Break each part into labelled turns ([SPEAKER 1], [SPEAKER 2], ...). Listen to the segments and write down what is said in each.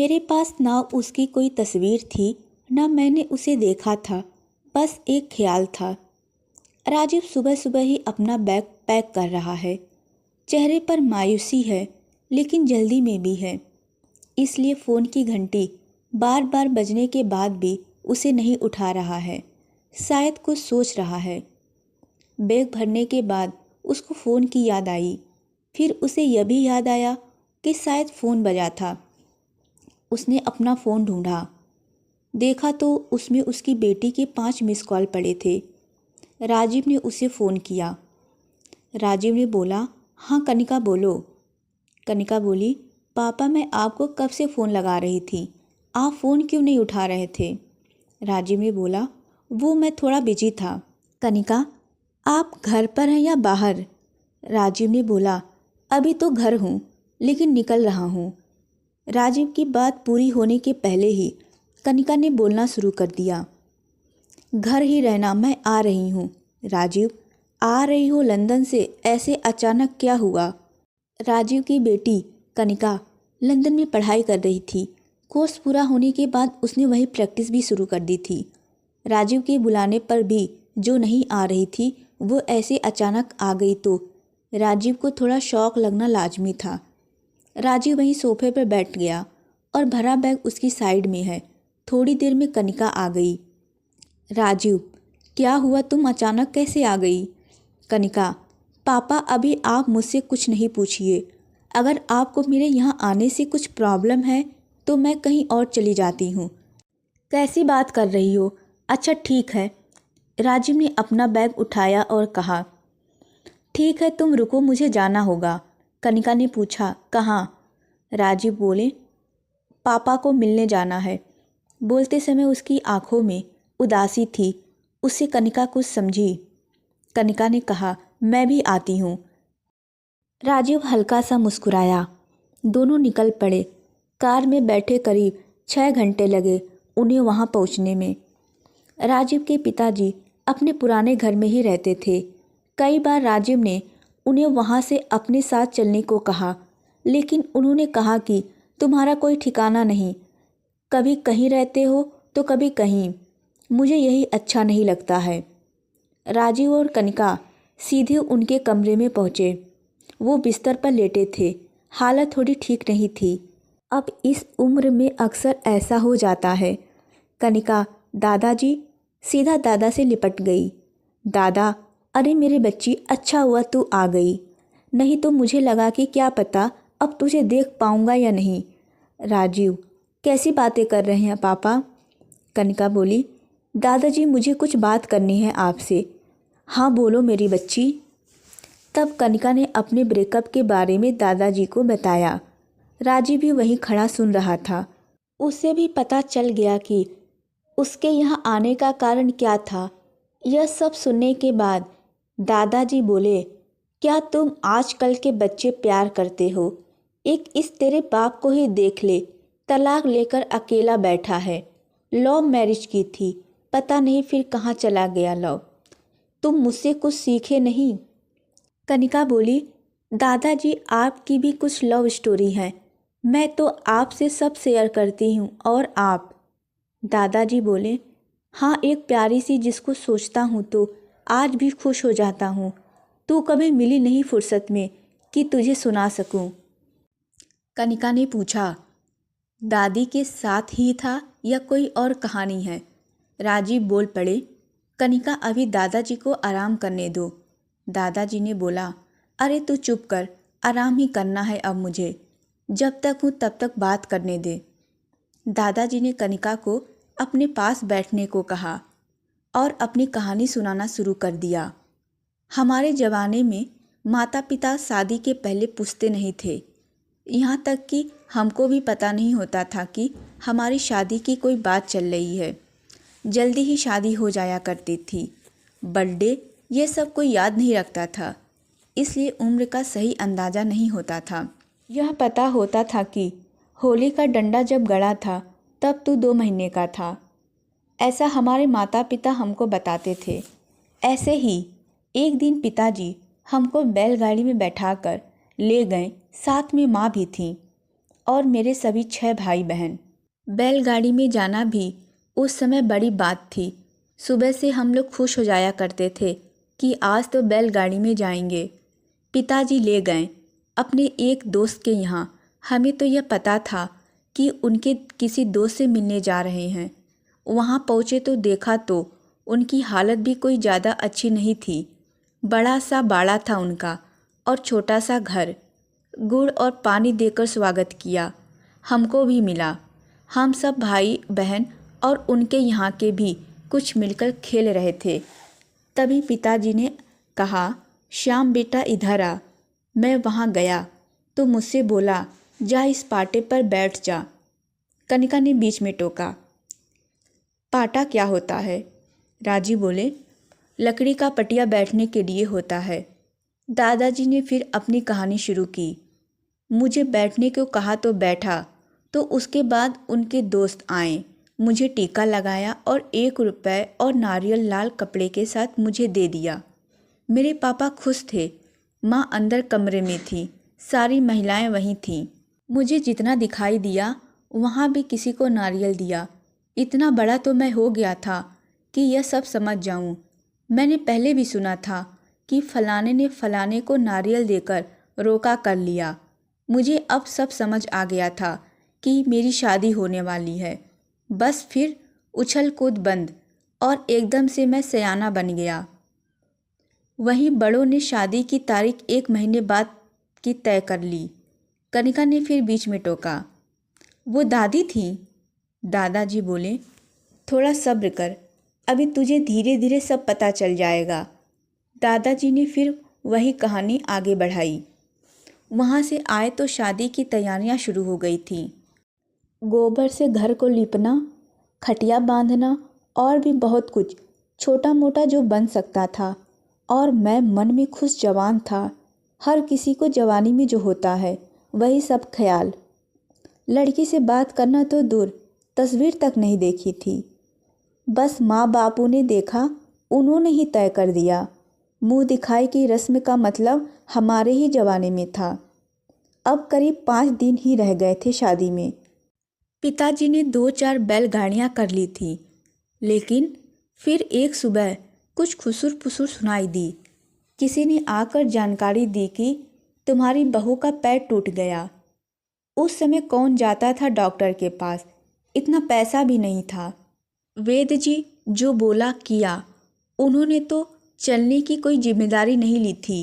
[SPEAKER 1] मेरे पास ना उसकी कोई तस्वीर थी, ना मैंने उसे देखा था, बस एक ख्याल था। राजीव सुबह सुबह ही अपना बैग पैक कर रहा है। चेहरे पर मायूसी है, लेकिन जल्दी में भी है। इसलिए फ़ोन की घंटी बार बार बजने के बाद भी उसे नहीं उठा रहा है। शायद कुछ सोच रहा है। बैग भरने के बाद उसको फ़ोन की याद आई। फिर उसे यह भी याद आया कि शायद फ़ोन बजा था। उसने अपना फ़ोन ढूंढा, देखा तो उसमें उसकी बेटी के 5 मिस कॉल पड़े थे। राजीव ने उसे फ़ोन किया। राजीव ने बोला, हाँ कनिका बोलो। कनिका बोली, पापा मैं आपको कब से फ़ोन लगा रही थी, आप फ़ोन क्यों नहीं उठा रहे थे। राजीव ने बोला, वो मैं थोड़ा बिजी था। कनिका, आप घर पर हैं या बाहर। राजीव ने बोला, अभी तो घर हूँ, लेकिन निकल रहा हूँ। राजीव की बात पूरी होने के पहले ही कनिका ने बोलना शुरू कर दिया, घर ही रहना, मैं आ रही हूँ। राजीव, आ रही हो लंदन से, ऐसे अचानक क्या हुआ। राजीव की बेटी कनिका लंदन में पढ़ाई कर रही थी। कोर्स पूरा होने के बाद उसने वहीं प्रैक्टिस भी शुरू कर दी थी। राजीव के बुलाने पर भी जो नहीं आ रही थी, वो ऐसे अचानक आ गई तो राजीव को थोड़ा शौक लगना लाजमी था। राजीव वहीं सोफे पर बैठ गया और भरा बैग उसकी साइड में है। थोड़ी देर में कनिका आ गई। राजीव, क्या हुआ, तुम अचानक कैसे आ गई। कनिका, पापा अभी आप मुझसे कुछ नहीं पूछिए। अगर आपको मेरे यहाँ आने से कुछ प्रॉब्लम है तो मैं कहीं और चली जाती हूँ। कैसी बात कर रही हो। अच्छा ठीक है। राजीव ने अपना बैग उठाया और कहा, ठीक है तुम रुको, मुझे जाना होगा। कनिका ने पूछा, कहाँ। राजीव बोले, पापा को मिलने जाना है। बोलते समय उसकी आंखों में उदासी थी। उससे कनिका कुछ समझी। कनिका ने कहा, मैं भी आती हूँ। राजीव हल्का सा मुस्कुराया। दोनों निकल पड़े। कार में बैठे करीब 6 घंटे लगे उन्हें वहाँ पहुँचने में। राजीव के पिताजी अपने पुराने घर में ही रहते थे। कई बार राजीव ने उन्हें वहाँ से अपने साथ चलने को कहा, लेकिन उन्होंने कहा कि तुम्हारा कोई ठिकाना नहीं, कभी कहीं रहते हो तो कभी कहीं, मुझे यही अच्छा नहीं लगता है। राजीव और कनिका सीधे उनके कमरे में पहुँचे। वो बिस्तर पर लेटे थे। हालत थोड़ी ठीक नहीं थी। अब इस उम्र में अक्सर ऐसा हो जाता है। कनिका, दादाजी, सीधा दादा से लिपट गई। दादा, अरे मेरे बच्ची, अच्छा हुआ तू आ गई, नहीं तो मुझे लगा कि क्या पता अब तुझे देख पाऊंगा या नहीं। राजीव, कैसी बातें कर रहे हैं पापा। कनिका बोली, दादाजी मुझे कुछ बात करनी है आपसे। हाँ बोलो मेरी बच्ची। तब कनिका ने अपने ब्रेकअप के बारे में दादाजी को बताया। राजीव भी वहीं खड़ा सुन रहा था। उसे भी पता चल गया कि उसके यहाँ आने का कारण क्या था। यह सब सुनने के बाद दादाजी बोले, क्या तुम आजकल के बच्चे प्यार करते हो। एक इस तेरे बाप को ही देख ले, तलाक लेकर अकेला बैठा है। लव मैरिज की थी, पता नहीं फिर कहाँ चला गया लव। तुम मुझसे कुछ सीखे नहीं। कनिका बोली, दादाजी आपकी भी कुछ लव स्टोरी है, मैं तो आपसे सब शेयर करती हूँ। और आप। दादाजी बोले, हाँ एक प्यारी सी जिसको सोचता हूँ तो आज भी खुश हो जाता हूँ। तू कभी मिली नहीं फुर्सत में कि तुझे सुना सकूँ। कनिका ने पूछा, दादी के साथ ही था या कोई और कहानी है। राजीव बोल पड़े, कनिका अभी दादाजी को आराम करने दो। दादाजी ने बोला, अरे तू चुप कर, आराम ही करना है अब मुझे, जब तक हूँ तब तक बात करने दे। दादाजी ने कनिका को अपने पास बैठने को कहा और अपनी कहानी सुनाना शुरू कर दिया। हमारे ज़माने में माता पिता शादी के पहले पूछते नहीं थे। यहाँ तक कि हमको भी पता नहीं होता था कि हमारी शादी की कोई बात चल रही है। जल्दी ही शादी हो जाया करती थी। बर्थडे ये सब कोई याद नहीं रखता था, इसलिए उम्र का सही अंदाज़ा नहीं होता था। यह पता होता था कि होली का डंडा जब गड़ा था तब तू 2 महीने का था। ऐसा हमारे माता पिता हमको बताते थे। ऐसे ही एक दिन पिताजी हमको बैलगाड़ी में बैठाकर ले गए, साथ में माँ भी थी और मेरे सभी 6 भाई बहन। बैलगाड़ी में जाना भी उस समय बड़ी बात थी। सुबह से हम लोग खुश हो जाया करते थे कि आज तो बैलगाड़ी में जाएंगे। पिताजी ले गए अपने एक दोस्त के यहाँ। हमें तो यह पता था कि उनके किसी दोस्त से मिलने जा रहे हैं। वहाँ पहुँचे तो देखा तो उनकी हालत भी कोई ज़्यादा अच्छी नहीं थी। बड़ा सा बाड़ा था उनका और छोटा सा घर। गुड़ और पानी देकर स्वागत किया। हमको भी मिला। हम सब भाई बहन और उनके यहाँ के भी कुछ मिलकर खेल रहे थे। तभी पिताजी ने कहा, श्याम बेटा इधर आ। मैं वहाँ गया तो मुझसे बोला, जा इस पाटे पर बैठ जा। कनिका ने बीच में टोका। पाटा क्या होता है? राजी बोले, लकड़ी का पटिया बैठने के लिए होता है। दादाजी ने फिर अपनी कहानी शुरू की। मुझे बैठने को कहा तो बैठा, तो उसके बाद उनके दोस्त आए, मुझे टीका लगाया और 1 रुपये और नारियल लाल कपड़े के साथ मुझे दे दिया। मेरे पापा खुश थे। माँ अंदर कमरे में थी, सारी महिलाएं वहीं थीं। मुझे जितना दिखाई दिया वहाँ भी किसी को नारियल दिया। इतना बड़ा तो मैं हो गया था कि यह सब समझ जाऊँ। मैंने पहले भी सुना था कि फलाने ने फलाने को नारियल देकर रोका कर लिया। मुझे अब सब समझ आ गया था कि मेरी शादी होने वाली है। बस फिर उछल कूद बंद और एकदम से मैं सयाना बन गया। वहीं बड़ों ने शादी की तारीख 1 महीने बाद की तय कर ली। कनिका ने फिर बीच में टोका। वो दादी थी। दादाजी बोले, थोड़ा सब्र कर, अभी तुझे धीरे धीरे सब पता चल जाएगा। दादाजी ने फिर वही कहानी आगे बढ़ाई। वहाँ से आए तो शादी की तैयारियाँ शुरू हो गई थी। गोबर से घर को लीपना, खटिया बांधना और भी बहुत कुछ छोटा मोटा जो बन सकता था। और मैं मन में खुश जवान था। हर किसी को जवानी में जो होता है वही सब ख्याल। लड़की से बात करना तो दूर, तस्वीर तक नहीं देखी थी। बस माँ बापू ने देखा, उन्होंने ही तय कर दिया। मुंह दिखाई की रस्म का मतलब हमारे ही जमाने में था। अब करीब 5 दिन ही रह गए थे शादी में। पिताजी ने 2-4 बैलगाड़ियाँ कर ली थी, लेकिन फिर एक सुबह कुछ खुसुर पुसुर सुनाई दी। किसी ने आकर जानकारी दी कि तुम्हारी बहू का पैर टूट गया। उस समय कौन जाता था डॉक्टर के पास, इतना पैसा भी नहीं था। वेद जी जो बोला किया, उन्होंने तो चलने की कोई जिम्मेदारी नहीं ली थी।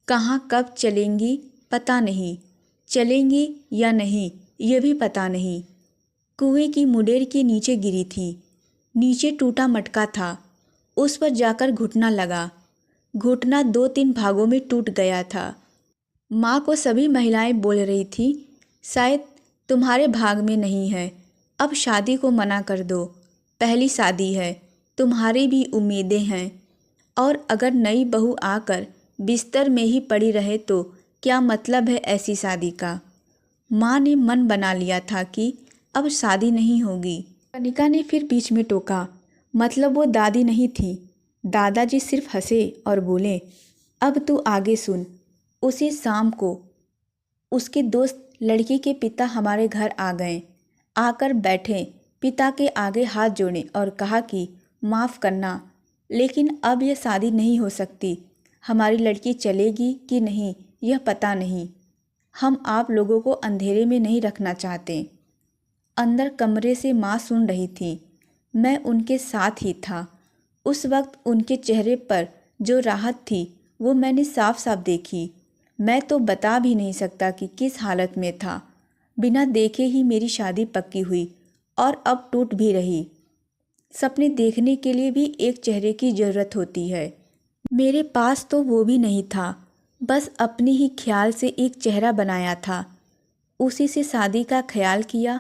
[SPEAKER 1] कहाँ कब चलेंगी पता नहीं, चलेंगी या नहीं ये भी पता नहीं। कुएं की मुडेर के नीचे गिरी थी। नीचे टूटा मटका था, उस पर जाकर घुटना लगा। घुटना 2-3 भागों में टूट गया था। माँ को सभी महिलाएं बोल रही थी, शायद तुम्हारे भाग में नहीं है, अब शादी को मना कर दो। पहली शादी है, तुम्हारी भी उम्मीदें हैं, और अगर नई बहू आकर बिस्तर में ही पड़ी रहे तो क्या मतलब है ऐसी शादी का। माँ ने मन बना लिया था कि अब शादी नहीं होगी। कनिका ने फिर बीच में टोका, मतलब वो दादी नहीं थी। दादाजी सिर्फ हंसे और बोले, अब तू आगे सुन। उसी शाम को उसके दोस्त लड़की के पिता हमारे घर आ गए। आकर बैठे, पिता के आगे हाथ जोड़े और कहा कि माफ़ करना, लेकिन अब यह शादी नहीं हो सकती। हमारी लड़की चलेगी कि नहीं यह पता नहीं। हम आप लोगों को अंधेरे में नहीं रखना चाहते। अंदर कमरे से माँ सुन रही थी, मैं उनके साथ ही था। उस वक्त उनके चेहरे पर जो राहत थी वो मैंने साफ साफ देखी। मैं तो बता भी नहीं सकता कि किस हालत में था। बिना देखे ही मेरी शादी पक्की हुई और अब टूट भी रही। सपने देखने के लिए भी एक चेहरे की ज़रूरत होती है। मेरे पास तो वो भी नहीं था, बस अपने ही ख्याल से एक चेहरा बनाया था। उसी से शादी का ख्याल किया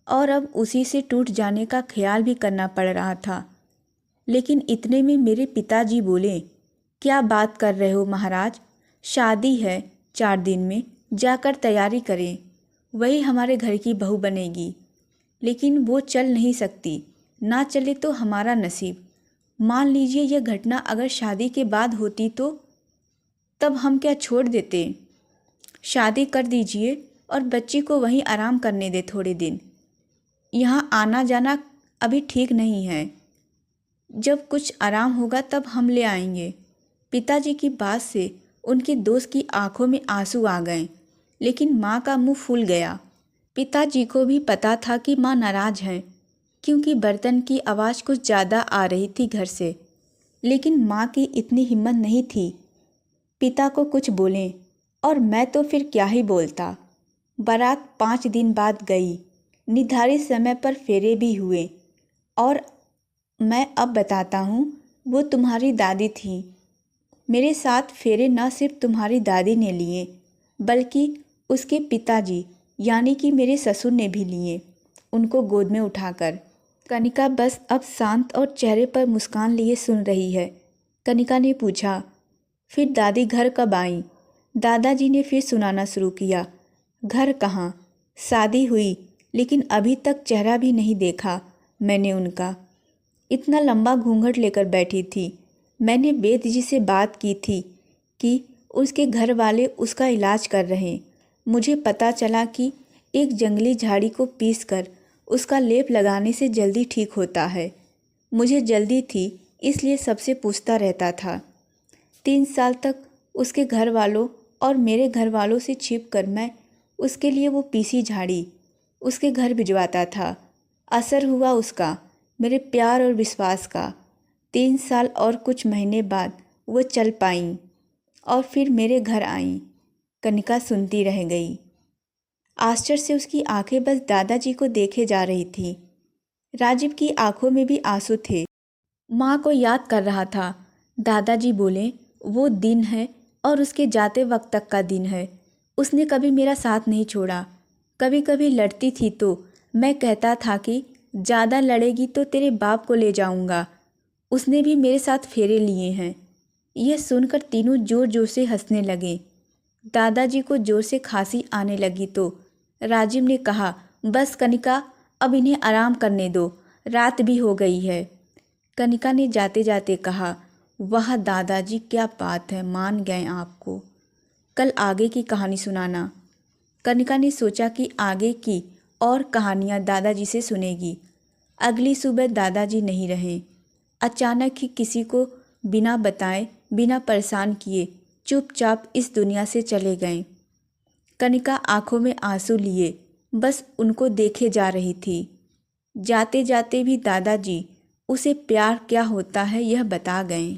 [SPEAKER 1] और अब उसी से टूट जाने का ख्याल भी करना पड़ रहा था। लेकिन इतने में मेरे पिताजी बोले, क्या बात कर रहे हो महाराज, शादी है 4 दिन में, जाकर तैयारी करें। वही हमारे घर की बहू बनेगी, लेकिन वो चल नहीं सकती। ना चले तो हमारा नसीब। मान लीजिए यह घटना अगर शादी के बाद होती तो तब हम क्या छोड़ देते। शादी कर दीजिए, और बच्ची को वहीं आराम करने दे थोड़े दिन। यहाँ आना जाना अभी ठीक नहीं है। जब कुछ आराम होगा तब हम ले आएंगे। पिताजी की बात से उनके दोस्त की आंखों में आंसू आ गए, लेकिन माँ का मुंह फूल गया। पिताजी को भी पता था कि माँ नाराज हैं, क्योंकि बर्तन की आवाज़ कुछ ज़्यादा आ रही थी घर से। लेकिन माँ की इतनी हिम्मत नहीं थी पिता को कुछ बोलें, और मैं तो फिर क्या ही बोलता। बारात 5 दिन बाद गई। निर्धारित समय पर फेरे भी हुए। और मैं अब बताता हूँ, वो तुम्हारी दादी थी। मेरे साथ फेरे न सिर्फ तुम्हारी दादी ने लिए, बल्कि उसके पिताजी यानी कि मेरे ससुर ने भी लिए, उनको गोद में उठाकर। कनिका बस अब शांत और चेहरे पर मुस्कान लिए सुन रही है। कनिका ने पूछा, फिर दादी घर कब आई? दादाजी ने फिर सुनाना शुरू किया। घर कहाँ, शादी हुई, लेकिन अभी तक चेहरा भी नहीं देखा मैंने उनका। इतना लंबा घूंघट लेकर बैठी थी। मैंने वेद जी से बात की थी कि उसके घर वाले उसका इलाज कर रहे हैं। मुझे पता चला कि एक जंगली झाड़ी को पीसकर उसका लेप लगाने से जल्दी ठीक होता है। मुझे जल्दी थी, इसलिए सबसे पूछता रहता था। 3 साल तक उसके घर वालों और मेरे घर वालों से छिप कर मैं उसके लिए वो पीसी झाड़ी उसके घर भिजवाता था। असर हुआ उसका, मेरे प्यार और विश्वास का। 3 साल और कुछ महीने बाद वो चल पाईं और फिर मेरे घर आईं। कनिका सुनती रह गई। आश्चर्य से उसकी आंखें बस दादाजी को देखे जा रही थीं। राजीव की आंखों में भी आंसू थे। माँ को याद कर रहा था। दादाजी बोले, वो दिन है और उसके जाते वक्त तक का दिन है। उसने कभी मेरा साथ नहीं छोड़ा। कभी कभी लड़ती थी तो मैं कहता था कि ज़्यादा लड़ेगी तो तेरे बाप को ले जाऊंगा। उसने भी मेरे साथ फेरे लिए हैं। यह सुनकर तीनों जोर जोर से हंसने लगे। दादाजी को जोर से खांसी आने लगी तो राजीव ने कहा, बस कनिका, अब इन्हें आराम करने दो, रात भी हो गई है। कनिका ने जाते जाते कहा, वाह दादाजी, क्या बात है, मान गए आपको। कल आगे की कहानी सुनाना। कनिका ने सोचा कि आगे की और कहानियाँ दादाजी से सुनेगी। अगली सुबह दादाजी नहीं रहे। अचानक ही किसी को बिना बताए, बिना परेशान किए चुपचाप इस दुनिया से चले गए। कनिका आंखों में आंसू लिए बस उनको देखे जा रही थी। जाते जाते भी दादाजी उसे प्यार क्या होता है यह बता गए।